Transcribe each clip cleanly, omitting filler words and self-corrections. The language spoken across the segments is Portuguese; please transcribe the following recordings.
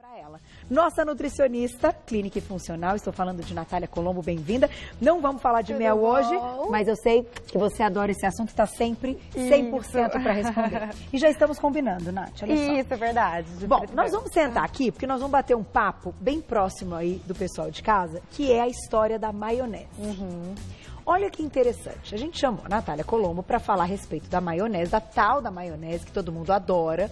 para ela. Nossa nutricionista, clínica e funcional, estou falando de Natália Colombo, bem-vinda. Não vamos falar de mel hoje, mas eu sei que você adora esse assunto, está sempre 100% para responder. E já estamos combinando, Nath, olha só. Isso, é verdade. Bom, nós vamos sentar aqui, porque nós vamos bater um papo bem próximo aí do pessoal de casa, que é a história da maionese. Olha que interessante, a gente chamou a Natália Colombo para falar a respeito da maionese, da tal da maionese que todo mundo adora.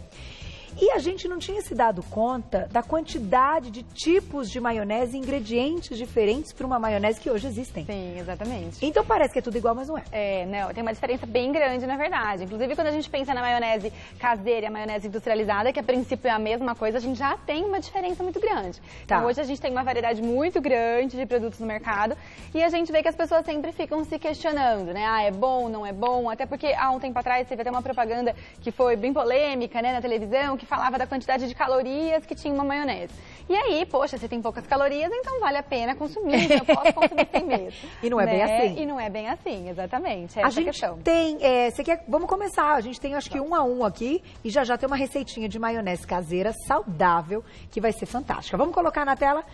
E a gente não tinha se dado conta da quantidade de tipos de maionese e ingredientes diferentes para uma maionese que hoje existem. Sim, exatamente. Então parece que é tudo igual, mas não é. É, não, tem uma diferença bem grande, na verdade. Inclusive, quando a gente pensa na maionese caseira e a maionese industrializada, que a princípio é a mesma coisa, a gente já tem uma diferença muito grande. Tá. Então, hoje a gente tem uma variedade muito grande de produtos no mercado e a gente vê que as pessoas sempre ficam se questionando, né? Ah, é bom, não é bom? Até porque há um tempo atrás teve até uma propaganda que foi bem polêmica, né, na televisão, que falava da quantidade de calorias que tinha uma maionese. E aí, poxa, se tem poucas calorias, então vale a pena consumir, eu posso consumir sem medo. E não é bem assim. E não é bem assim, exatamente, é A essa gente questão. tem, você quer, vamos começar, a gente tem acho que 1 a 1 aqui e já tem uma receitinha de maionese caseira saudável que vai ser fantástica. Vamos colocar na tela,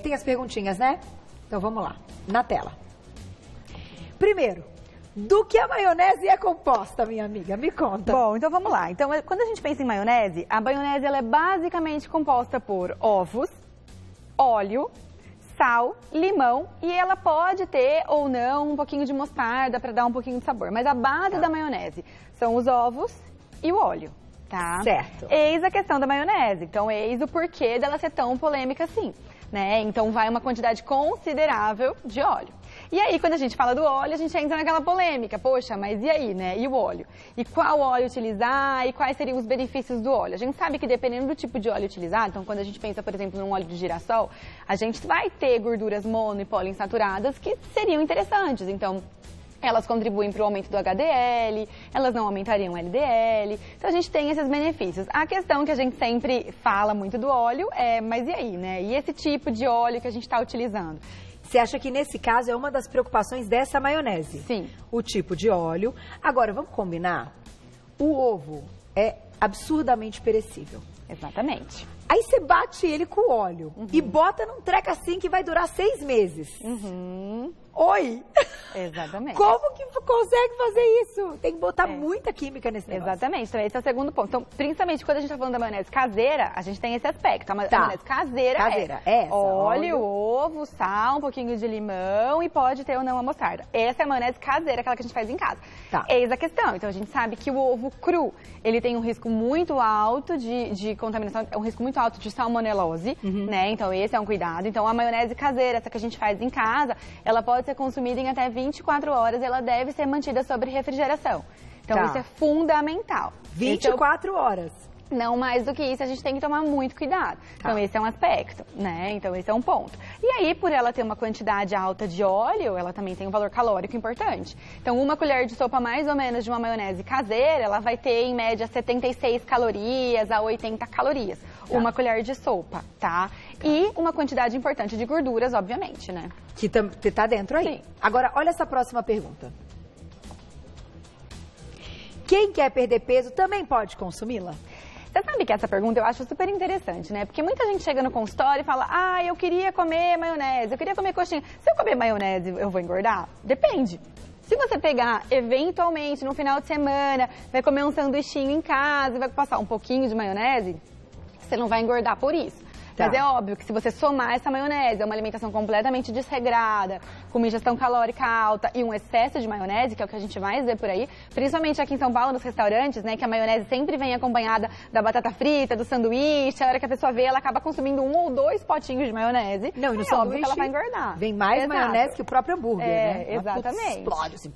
tem as perguntinhas, né? Então vamos lá, na tela. Primeiro, do que a maionese é composta, minha amiga? Me conta. Bom, então vamos lá. Então, quando a gente pensa em maionese, a maionese ela é basicamente composta por ovos, óleo, sal, limão e ela pode ter ou não um pouquinho de mostarda para dar um pouquinho de sabor. Mas a base da maionese são os ovos e o óleo, tá? Certo. Eis a questão da maionese. Então, eis o porquê dela ser tão polêmica assim, né? Então, vai uma quantidade considerável de óleo. E aí, quando a gente fala do óleo, a gente entra naquela polêmica. Poxa, mas e aí, né? E o óleo? E qual óleo utilizar? E quais seriam os benefícios do óleo? A gente sabe que dependendo do tipo de óleo utilizado, então quando a gente pensa, por exemplo, num óleo de girassol, a gente vai ter gorduras mono e poliinsaturadas que seriam interessantes. Então, elas contribuem para o aumento do HDL, elas não aumentariam o LDL, então a gente tem esses benefícios. A questão que a gente sempre fala muito do óleo é, mas e aí, né? E esse tipo de óleo que a gente está utilizando? Você acha que nesse caso é uma das preocupações dessa maionese? Sim. O tipo de óleo. Agora, vamos combinar? O ovo é absurdamente perecível. Exatamente. Aí você bate ele com óleo e bota num treco assim que vai durar 6 meses. Oi! Exatamente. Como que consegue fazer isso? Tem que botar muita química nesse negócio. Exatamente, então esse é o segundo ponto. Então, principalmente quando a gente está falando da maionese caseira, a gente tem esse aspecto. A maionese caseira é essa, óleo, ovo, sal, um pouquinho de limão e pode ter ou não a mostarda. Essa é a maionese caseira, aquela que a gente faz em casa. Tá. Eis a questão. Então, a gente sabe que o ovo cru, ele tem um risco muito alto de contaminação, um risco muito alto de salmonelose, né? Então, esse é um cuidado. Então, a maionese caseira, essa que a gente faz em casa, ela pode ser consumida em até 24 horas, ela deve ser mantida sob refrigeração. Então, isso é fundamental. 24 horas. Não mais do que isso, a gente tem que tomar muito cuidado. Então, esse é um aspecto, né? Então, esse é um ponto. E aí, por ela ter uma quantidade alta de óleo, ela também tem um valor calórico importante. Então, uma colher de sopa, mais ou menos, de uma maionese caseira, ela vai ter, em média, 76 calorias a 80 calorias. Uma colher de sopa, tá? E uma quantidade importante de gorduras, obviamente, né? Que tá dentro aí. Sim. Agora, olha essa próxima pergunta. Quem quer perder peso também pode consumi-la? Você sabe que essa pergunta eu acho super interessante, né? Porque muita gente chega no consultório e fala, ah, eu queria comer maionese, eu queria comer coxinha. Se eu comer maionese, eu vou engordar? Depende. Se você pegar, eventualmente, no final de semana, vai comer um sanduichinho em casa e vai passar um pouquinho de maionese, você não vai engordar por isso. Mas é óbvio que se você somar essa maionese, é uma alimentação completamente desregrada, com uma ingestão calórica alta e um excesso de maionese, que é o que a gente mais vê por aí, principalmente aqui em São Paulo, nos restaurantes, né, que a maionese sempre vem acompanhada da batata frita, do sanduíche, a hora que a pessoa vê, ela acaba consumindo 1 ou 2 potinhos de maionese. Não, e no é sanduíche óbvio que ela vai engordar. Vem mais maionese que o próprio hambúrguer, né? Exatamente. Explode assim,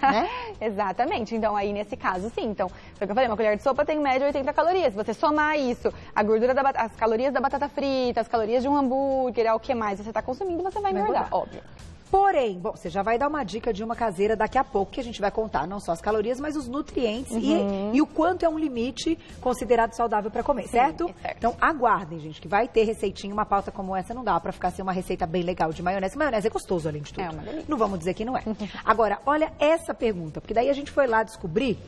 né? Exatamente. Então, aí, nesse caso, sim. Então, foi o que eu falei, uma colher de sopa tem em média 80 calorias. Se você somar isso, a gordura as calorias da batata frita, as calorias de um hambúrguer, o que mais você está consumindo, você vai engordar, óbvio. Porém, bom, você já vai dar uma dica de uma caseira daqui a pouco, que a gente vai contar não só as calorias, mas os nutrientes e o quanto é um limite considerado saudável para comer, certo? Certo? Então, aguardem, gente, que vai ter receitinha, uma pauta como essa não dá para ficar sem uma receita bem legal de maionese. Maionese é gostoso, além de tudo. É uma delícia. Não vamos dizer que não é. Agora, olha essa pergunta, porque daí a gente foi lá descobrir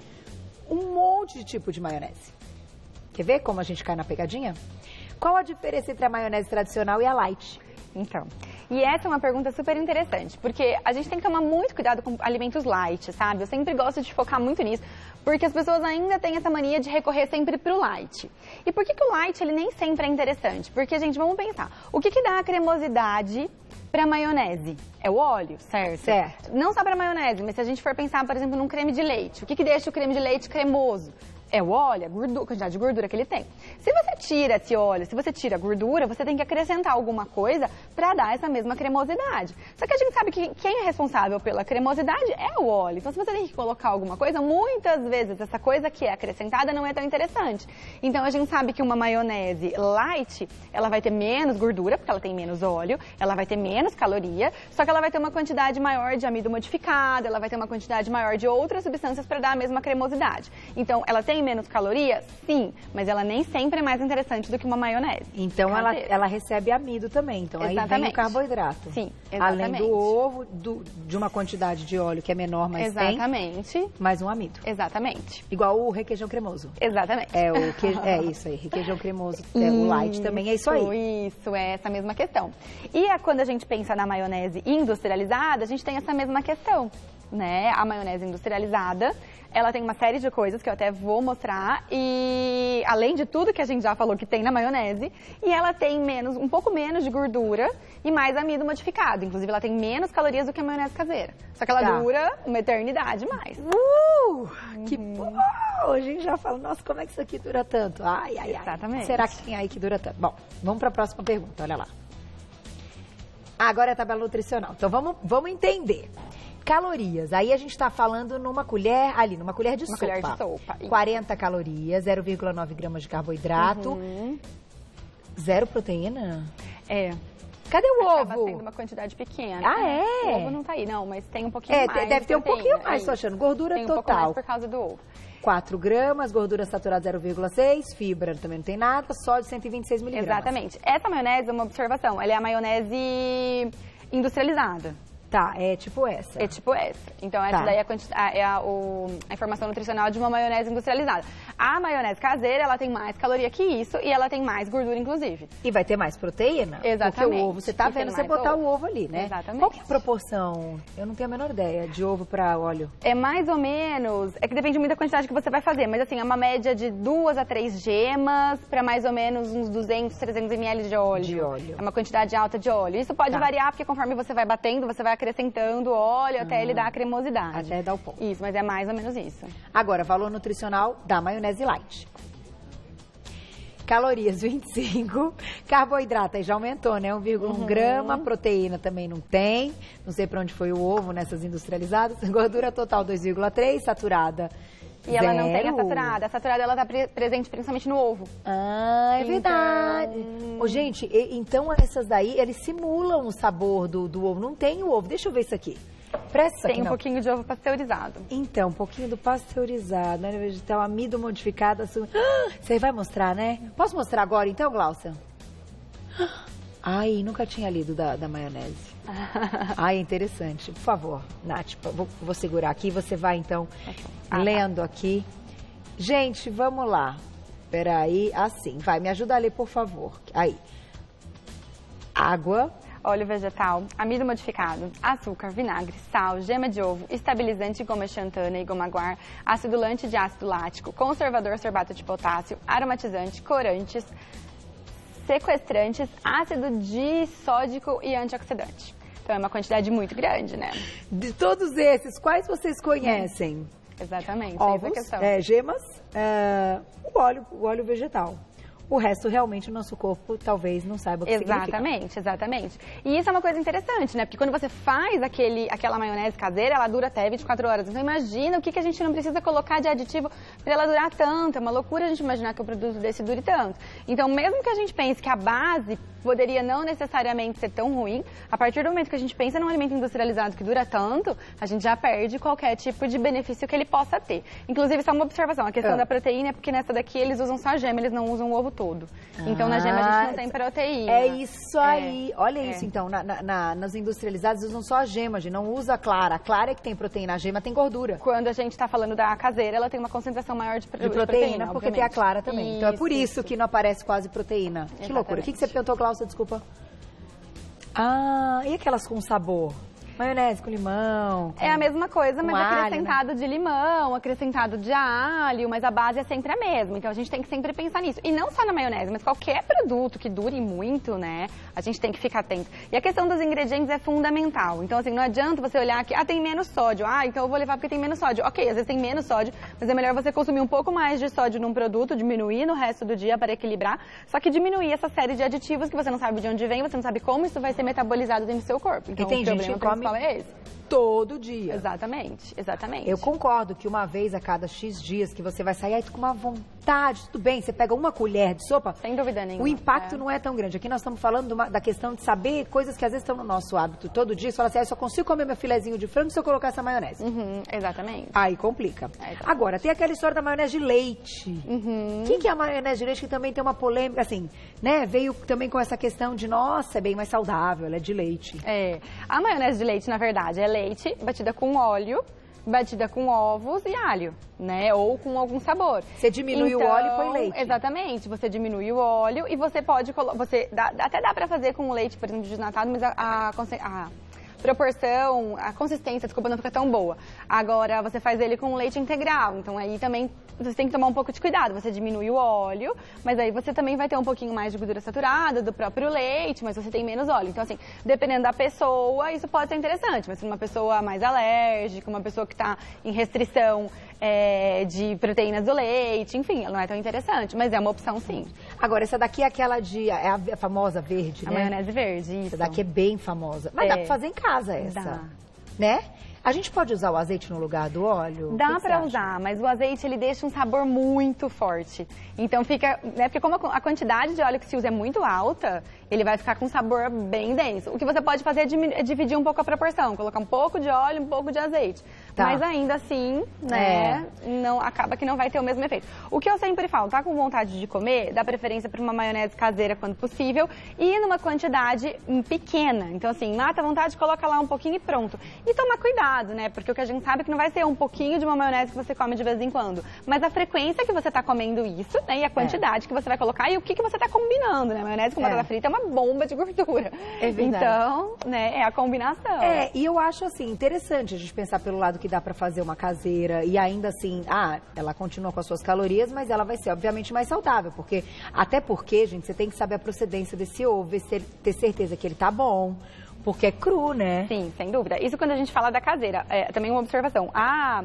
um monte de tipo de maionese. Quer ver como a gente cai na pegadinha? Qual a diferença entre a maionese tradicional e a light? Então, e essa é uma pergunta super interessante, porque a gente tem que tomar muito cuidado com alimentos light, sabe? Eu sempre gosto de focar muito nisso, porque as pessoas ainda têm essa mania de recorrer sempre pro light. E por que o light, ele nem sempre é interessante? Porque, gente, vamos pensar, o que dá a cremosidade para maionese? É o óleo, certo? Certo. Não só para maionese, mas se a gente for pensar, por exemplo, num creme de leite, o que deixa o creme de leite cremoso? É o óleo, a quantidade de gordura que ele tem. Se você tira esse óleo, se você tira a gordura, você tem que acrescentar alguma coisa para dar essa mesma cremosidade. Só que a gente sabe que quem é responsável pela cremosidade é o óleo. Então, se você tem que colocar alguma coisa, muitas vezes essa coisa que é acrescentada não é tão interessante. Então, a gente sabe que uma maionese light, ela vai ter menos gordura, porque ela tem menos óleo, ela vai ter menos caloria, só que ela vai ter uma quantidade maior de amido modificado, ela vai ter uma quantidade maior de outras substâncias para dar a mesma cremosidade. Então, ela tem menos caloria? Sim, mas ela nem sempre é mais interessante do que uma maionese. Então ela recebe amido também, então exatamente. Aí vem o carboidrato. Sim, exatamente. Além do ovo, de uma quantidade de óleo que é menor, mas exatamente. Tem mais um amido. Exatamente. Igual o requeijão cremoso. Exatamente. É isso aí, requeijão cremoso, o light também é isso aí. Isso, é essa mesma questão. E quando a gente pensa na maionese industrializada, a gente tem essa mesma questão, né? A maionese industrializada, ela tem uma série de coisas que eu até vou mostrar, e além de tudo que a gente já falou que tem na maionese, e ela tem um pouco menos de gordura e mais amido modificado. Inclusive, ela tem menos calorias do que a maionese caseira. Só que ela dura uma eternidade mais. Que bom! A gente já fala, nossa, como é que isso aqui dura tanto? Ai. Exatamente. Será que tem aí que dura tanto? Bom, vamos para a próxima pergunta, olha lá. Agora é a tabela nutricional. Então, vamos entender. Calorias, aí a gente está falando numa colher de sopa. Colher de sopa. 40 calorias, 0,9 gramas de carboidrato, 0 proteína? É. Cadê o ovo? Acaba sendo uma quantidade pequena. Ah, é? O ovo não tá aí, não, mas tem um pouquinho mais. Deve ter um pouquinho mais, tô achando. Gordura tem total. Tem um pouco mais por causa do ovo. 4 gramas, gordura saturada 0,6, fibra também não tem nada, sódio 126 miligramas. Exatamente. Essa maionese, uma observação, ela é a maionese industrializada. Tá, é tipo essa. É tipo essa. Então, essa daí é a informação nutricional de uma maionese industrializada. A maionese caseira, ela tem mais caloria que isso e ela tem mais gordura, inclusive. E vai ter mais proteína? Exatamente. Porque o ovo, você tá vendo você botar o ovo ali, né? Exatamente. Qual que é a proporção? Eu não tenho a menor ideia de ovo para óleo. É mais ou menos, é que depende muito da quantidade que você vai fazer, mas assim, é uma média de 2 a 3 gemas para mais ou menos uns 200, 300 ml de óleo. É uma quantidade alta de óleo. Isso pode variar, porque conforme você vai batendo, você vai acrescentando óleo até ele dar a cremosidade. Até dar o ponto. Isso, mas é mais ou menos isso. Agora, valor nutricional da maionese light. Calorias 25, carboidrato aí já aumentou, né? 1,1 grama, proteína também não tem, não sei para onde foi o ovo nessas industrializadas, gordura total 2,3, saturada e 0. Ela não tem a saturada ela tá presente principalmente no ovo. Ah, é verdade. Gente, então essas daí, eles simulam o sabor do ovo, não tem o ovo, deixa eu ver isso aqui. Presta tem um pouquinho de ovo pasteurizado. Então, um pouquinho do pasteurizado, né? Vegetal, amido modificado. Você vai mostrar, né? Posso mostrar agora, então, Glaucia? Ai, nunca tinha lido da maionese. Ai, interessante. Por favor, Nath, vou segurar aqui. Você vai, então, lendo aqui. Gente, vamos lá. Peraí, assim. Vai, me ajuda a ler, por favor. Aí. Água. Óleo vegetal, amido modificado, açúcar, vinagre, sal, gema de ovo, estabilizante de goma xantana e goma guar, acidulante de ácido lático, conservador sorbato de potássio, aromatizante, corantes, sequestrantes, ácido disódico e antioxidante. Então é uma quantidade muito grande, né? De todos esses, quais vocês conhecem? Exatamente, ovos, essa é a questão. Gemas, o óleo vegetal. O resto, realmente, o nosso corpo talvez não saiba o que significa. Exatamente. E isso é uma coisa interessante, né? Porque quando você faz aquela maionese caseira, ela dura até 24 horas. Então, imagina o que a gente não precisa colocar de aditivo para ela durar tanto. É uma loucura a gente imaginar que o produto desse dure tanto. Então, mesmo que a gente pense que a base poderia não necessariamente ser tão ruim, a partir do momento que a gente pensa num alimento industrializado que dura tanto, a gente já perde qualquer tipo de benefício que ele possa ter. Inclusive, só uma observação, a questão da proteína é porque nessa daqui eles usam só a gema, eles não usam o ovo todo. Então, na gema a gente não tem proteína. É isso aí. Olha isso, então. Nas industrializadas usam só a gema, gente. Não usa a clara. A clara é que tem proteína, a gema tem gordura. Quando a gente está falando da caseira, ela tem uma concentração maior de proteína, proteína porque tem a clara também. Então é por isso que não aparece quase proteína. Exatamente. Que loucura. O que você perguntou, Cláudia? Desculpa. Ah, e aquelas com sabor? Maionese com limão. É a mesma coisa, mas alho, acrescentado, né? De limão, acrescentado de alho, mas a base é sempre a mesma. Então a gente tem que sempre pensar nisso. E não só na maionese, mas qualquer produto que dure muito, né? A gente tem que ficar atento. E a questão dos ingredientes é fundamental. Então, assim, não adianta você olhar que, tem menos sódio. Então eu vou levar porque tem menos sódio. Ok, às vezes tem menos sódio, mas é melhor você consumir um pouco mais de sódio num produto, diminuir no resto do dia para equilibrar. Só que diminuir essa série de aditivos que você não sabe de onde vem, você não sabe como isso vai ser metabolizado dentro do seu corpo. Então, e tem gente que come é esse. Todo dia. Exatamente, exatamente. Eu concordo que uma vez a cada X dias que você vai sair, aí tu com uma vontade, tudo bem, você pega uma colher de sopa. Sem dúvida nenhuma. O impacto não é tão grande. Aqui nós estamos falando da questão de saber coisas que às vezes estão no nosso hábito todo dia. Você fala assim, eu só consigo comer meu filezinho de frango se eu colocar essa maionese. Exatamente. Aí complica. Agora, tem aquela história da maionese de leite. O que é a maionese de leite que também tem uma polêmica, assim, né? Veio também com essa questão de, nossa, é bem mais saudável, ela é de leite. A maionese de leite, na verdade, é leite batida com óleo, batida com ovos e alho, né? Ou com algum sabor. Você diminui o óleo e põe leite. Exatamente. Você diminui o óleo e você pode colocar... Até dá pra fazer com o leite, por exemplo, desnatado, mas a proporção, a consistência, desculpa, não fica tão boa. Agora, você faz ele com leite integral, então aí também você tem que tomar um pouco de cuidado. Você diminui o óleo, mas aí você também vai ter um pouquinho mais de gordura saturada do próprio leite, mas você tem menos óleo. Então, assim, dependendo da pessoa, isso pode ser interessante. Mas se uma pessoa mais alérgica, uma pessoa que está em restrição de proteínas do leite, enfim, ela não é tão interessante, mas é uma opção sim. Agora, essa daqui é aquela é a famosa verde, né? A maionese verde, isso. Essa daqui é bem famosa. Mas dá pra fazer em casa essa, né? A gente pode usar o azeite no lugar do óleo? Dá pra usar, mas o azeite ele deixa um sabor muito forte. Então fica, né, porque como a quantidade de óleo que se usa é muito alta, ele vai ficar com um sabor bem denso. O que você pode fazer é dividir um pouco a proporção, colocar um pouco de óleo e um pouco de azeite. Tá. Mas ainda assim, né, não, acaba que não vai ter o mesmo efeito. O que eu sempre falo, tá com vontade de comer, dá preferência para uma maionese caseira quando possível e numa quantidade pequena. Então assim, mata a vontade, coloca lá um pouquinho e pronto. E toma cuidado, né, porque o que a gente sabe é que não vai ser um pouquinho de uma maionese que você come de vez em quando, mas a frequência que você tá comendo isso, né, e a quantidade que você vai colocar e o que você tá combinando, né, maionese com batata frita é uma bomba de gordura. É verdade. Então, né, é a combinação. E eu acho assim, interessante a gente pensar pelo lado que dá pra fazer uma caseira e ainda assim, ela continua com as suas calorias, mas ela vai ser obviamente mais saudável, até porque, gente, você tem que saber a procedência desse ovo, ter certeza que ele tá bom, porque é cru, né? Sim, sem dúvida. Isso quando a gente fala da caseira, também uma observação, a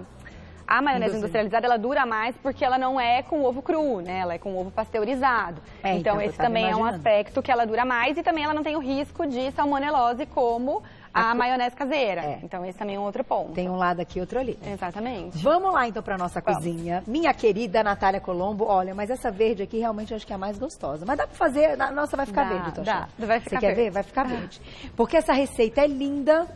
maionese industrializada, ela dura mais porque ela não é com ovo cru, né? Ela é com ovo pasteurizado. Então esse também é um aspecto que ela dura mais e também ela não tem o risco de salmonelose como a maionese caseira. Então esse também é um outro ponto. Tem um lado aqui e outro ali. Exatamente. Vamos lá então para nossa cozinha. Minha querida Natália Colombo, olha, mas essa verde aqui realmente eu acho que é a mais gostosa. Mas dá para fazer, a nossa vai ficar verde, tô achando. Vai ficar Você quer ver? Vai ficar verde. Porque essa receita é linda.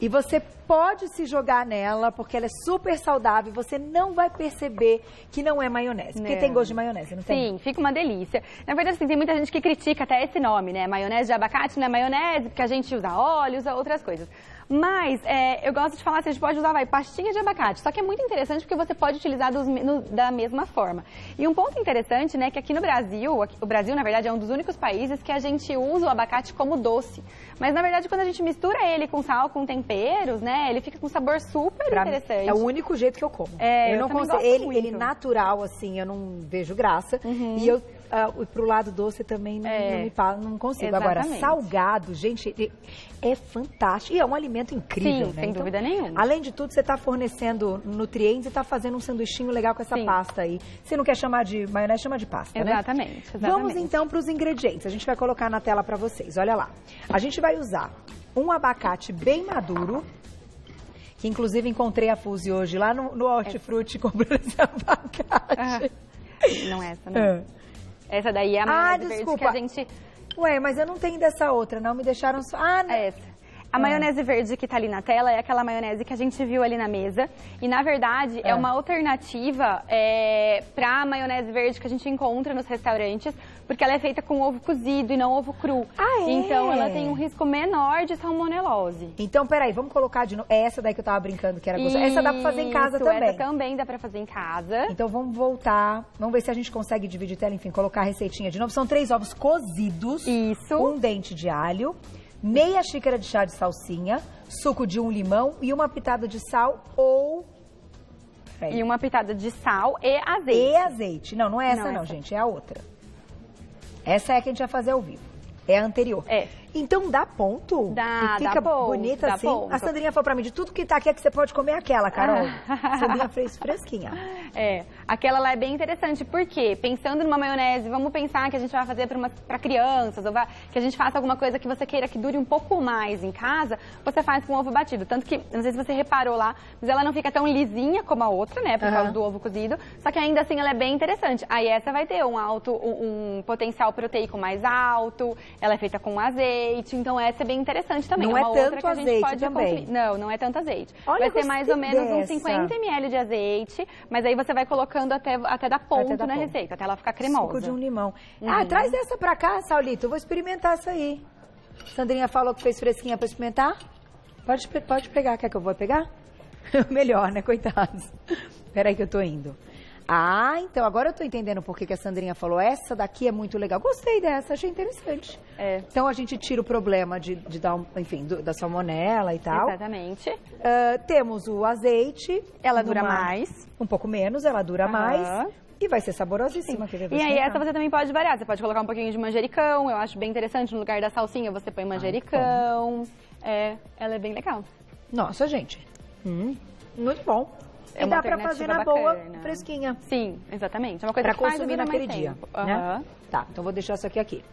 E você pode se jogar nela, porque ela é super saudável e você não vai perceber que não é maionese. Porque tem gosto de maionese, não tem? Sim, fica uma delícia. Na verdade, assim, tem muita gente que critica até esse nome, né? Maionese de abacate não é maionese, porque a gente usa óleo, usa outras coisas. Mas eu gosto de falar assim, a gente pode usar pastinha de abacate, só que é muito interessante porque você pode utilizar da mesma forma. E um ponto interessante, né, que aqui no Brasil, o Brasil, na verdade, é um dos únicos países que a gente usa o abacate como doce. Mas, na verdade, quando a gente mistura ele com sal, com temperos, né, ele fica com um sabor super interessante. É o único jeito que eu como. Eu não consigo. Ele natural, assim, eu não vejo graça. E eu, pro lado doce também não consigo. Exatamente. Agora, salgado, gente, é fantástico. E é um alimento incrível, né? Sem então, dúvida nenhuma. Além de tudo, você está fornecendo nutrientes e está fazendo um sanduichinho legal com essa pasta aí. Se não quer chamar de maionese, chama de pasta, exatamente. Vamos então para os ingredientes. A gente vai colocar na tela para vocês. Olha lá. A gente vai usar um abacate bem maduro, que inclusive encontrei a Fuse hoje lá no Hortifruti comprando esse abacate. Não é essa, não. Essa daí é a maionese verde que a gente... Ué, mas eu não tenho dessa outra, não. Me deixaram só... essa. A maionese verde que tá ali na tela é aquela maionese que a gente viu ali na mesa. E, na verdade, é uma alternativa para a maionese verde que a gente encontra nos restaurantes porque ela é feita com ovo cozido e não ovo cru. Ah, é? Então ela tem um risco menor de salmonelose. Então, peraí, vamos colocar de novo. É essa daí que eu tava brincando que era gostosa. Essa dá pra fazer em casa também. Essa também dá pra fazer em casa. Então vamos voltar. Vamos ver se a gente consegue dividir tela, enfim, colocar a receitinha de novo. São 3 ovos cozidos. Isso. 1 dente de alho, meia xícara de chá de salsinha, suco de 1 limão e uma pitada de sal ou... E uma pitada de sal e azeite. E azeite. Não, não é essa não, gente. É a outra. Essa é a que a gente vai fazer ao vivo. É a anterior. É. Então dá ponto? Dá, e fica dá ponto, bonita dá assim? ponto. A Sandrinha falou pra mim, de tudo que tá aqui é que você pode comer aquela, Carol. Sandrinha fez fresquinha. É, aquela lá é bem interessante, porque pensando numa maionese, vamos pensar que a gente vai fazer para crianças, ou que a gente faça alguma coisa que você queira que dure um pouco mais em casa, você faz com ovo batido. Tanto que, não sei se você reparou lá, mas ela não fica tão lisinha como a outra, né, por causa do ovo cozido, só que ainda assim ela é bem interessante. Aí essa vai ter um potencial proteico mais alto, ela é feita com azeite, então essa é bem interessante também. Não é é uma tanto outra que a gente azeite pode também. consumir. Não, não é tanto azeite. Olha, vai ser mais ou menos uns 50 dessa. ml de azeite, mas aí você vai colocando até dar ponto na receita, até ela ficar cremosa. Suco de 1 limão. Ah, traz essa pra cá, Saulito. Eu vou experimentar essa aí. Sandrinha falou que fez fresquinha pra experimentar. Pode pegar. Quer que eu vou pegar? Melhor, né? Coitados. Peraí que eu tô indo. Ah, então agora eu tô entendendo por que a Sandrinha falou. Essa daqui é muito legal. Gostei dessa, achei interessante. É. Então a gente tira o problema de dar, enfim, da salmonela e tal. Exatamente. Temos o azeite. Ela dura mais. Um pouco menos, ela dura mais. E vai ser saborosíssima. E aí essa você também pode variar. Você pode colocar um pouquinho de manjericão. Eu acho bem interessante. No lugar da salsinha você põe manjericão. Ela é bem legal. Nossa, gente. Muito bom. E dá pra fazer na boa, fresquinha. Sim, exatamente. É uma coisa que faz consumir naquele dia. Né? Tá, então vou deixar isso aqui.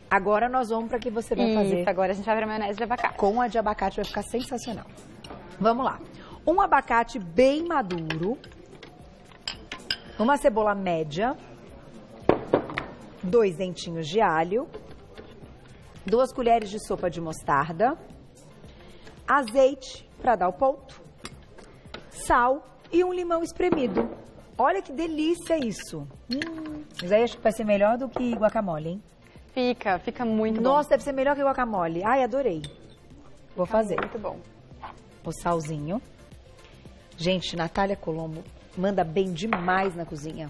Agora nós vamos pra que você vai fazer. Agora a gente vai pra maionese de abacate. Com a de abacate vai ficar sensacional. Vamos lá. Um abacate bem maduro. Uma cebola média. 2 dentinhos de alho. 2 colheres de sopa de mostarda. Azeite pra dar o ponto. Sal e 1 limão espremido. Olha que delícia isso. Mas aí acho que vai ser melhor do que guacamole, hein? Fica muito bom. Nossa, deve ser melhor que guacamole. Ai, adorei. Vou fazer. Muito bom. O salzinho. Gente, Natália Colombo manda bem demais na cozinha.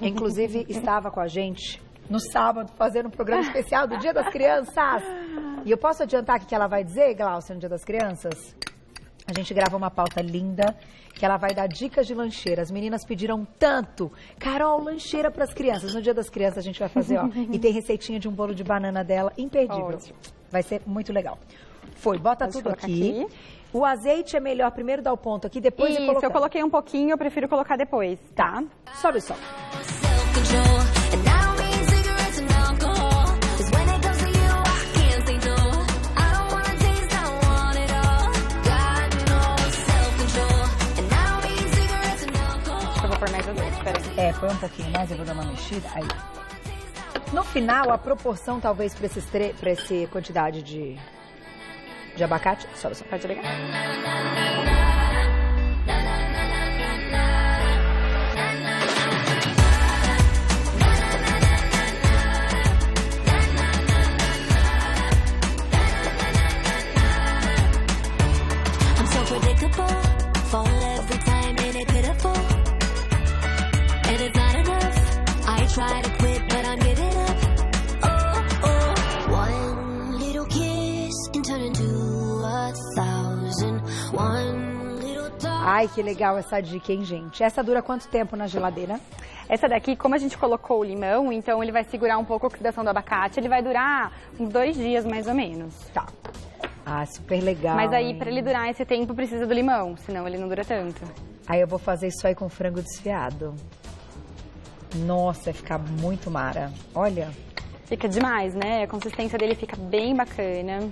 Inclusive, estava com a gente no sábado fazendo um programa especial do Dia das Crianças. E eu posso adiantar o que ela vai dizer, Glaucia, no Dia das Crianças? A gente grava uma pauta linda, que ela vai dar dicas de lancheira. As meninas pediram tanto. Carol, lancheira para as crianças. No Dia das Crianças a gente vai fazer, ó. E tem receitinha de um bolo de banana dela, imperdível. Ótimo. Vai ser muito legal. Bota tudo aqui. O azeite é melhor primeiro dar o ponto aqui, depois de colocar. Eu coloquei um pouquinho, eu prefiro colocar depois, tá? Sobe o som. Põe um pouquinho mais, eu vou dar uma mexida. Aí. No final, a proporção, talvez, para essa quantidade de abacate... Só pode ligar. I'm so predictable, fall every time and it's pitiful. And it's not enough. I try to quit, but I'm giving up. Oh, one little kiss can turn into 1,000. One little touch. Ai, que legal essa dica, hein, gente? Essa dura quanto tempo na geladeira? Essa daqui, como a gente colocou o limão, então ele vai segurar um pouco a oxidação do abacate. Ele vai durar uns 2 dias, mais ou menos. Tá. Ah, super legal. Mas aí, para ele durar esse tempo, precisa do limão, senão ele não dura tanto. Aí eu vou fazer isso aí com frango desfiado. Nossa, vai ficar muito mara. Olha. Fica demais, né? A consistência dele fica bem bacana.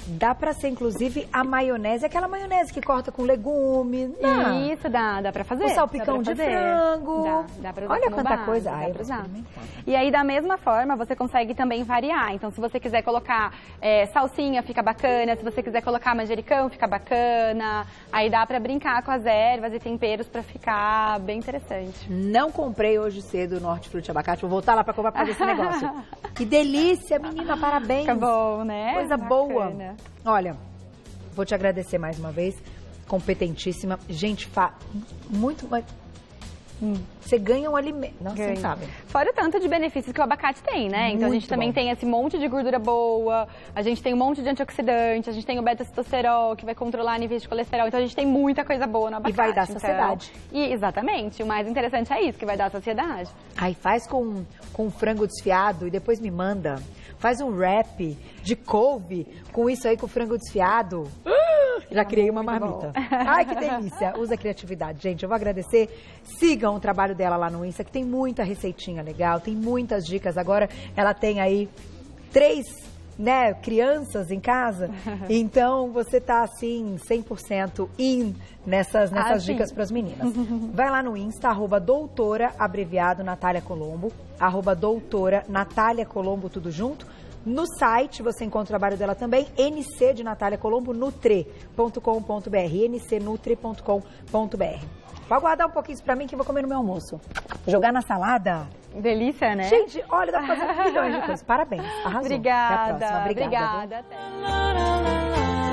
Dá pra ser, inclusive, a maionese, aquela maionese que corta com legume. Dá. Isso, dá pra fazer. O salpicão de frango. Dá pra usar Olha como quanta base, coisa. dá Ai, eu pra vou usar. experimentar. E aí, da mesma forma, você consegue também variar. Então, se você quiser colocar salsinha, fica bacana. Se você quiser colocar manjericão, fica bacana. Aí dá pra brincar com as ervas e temperos pra ficar bem interessante. Não comprei hoje cedo no Hortifruti Abacate. Vou voltar lá pra comprar pra fazer esse negócio. Que delícia, menina. Parabéns. Fica bom, né? Coisa Bacana. boa. Olha, vou te agradecer mais uma vez. Competentíssima. Gente, muito mais. Você ganha um alimento. Não, você sabe. Fora o tanto de benefícios que o abacate tem, né? Então a gente também tem esse monte de gordura boa, a gente tem um monte de antioxidante, a gente tem o beta-citosterol, que vai controlar níveis de colesterol. Então a gente tem muita coisa boa no abacate. E vai dar saciedade. Exatamente. O mais interessante é isso, que vai dar saciedade. Aí faz com frango desfiado e depois me manda. Faz um wrap de couve com isso aí, com frango desfiado. Já criei uma marmita. Ai, que delícia. Usa criatividade, gente. Eu vou agradecer. Sigam o trabalho dela lá no Insta, que tem muita receitinha legal, tem muitas dicas. Agora ela tem aí 3, né, crianças em casa. Então você tá assim 100% in nessas dicas para as meninas. Vai lá no Insta, @doutora, abreviado, Natália Colombo, @doutora, Natália Colombo, tudo junto. No site você encontra o trabalho dela também, NC de Natália Colombo, nutre.com.br, ncnutre.com.br. Vou aguardar um pouquinho isso pra mim que eu vou comer no meu almoço. Jogar na salada. Delícia, né? Gente, olha, dá pra fazer milhões de coisas. Parabéns, arrasou. Obrigada. Até a próxima. Obrigada. Obrigada. Até.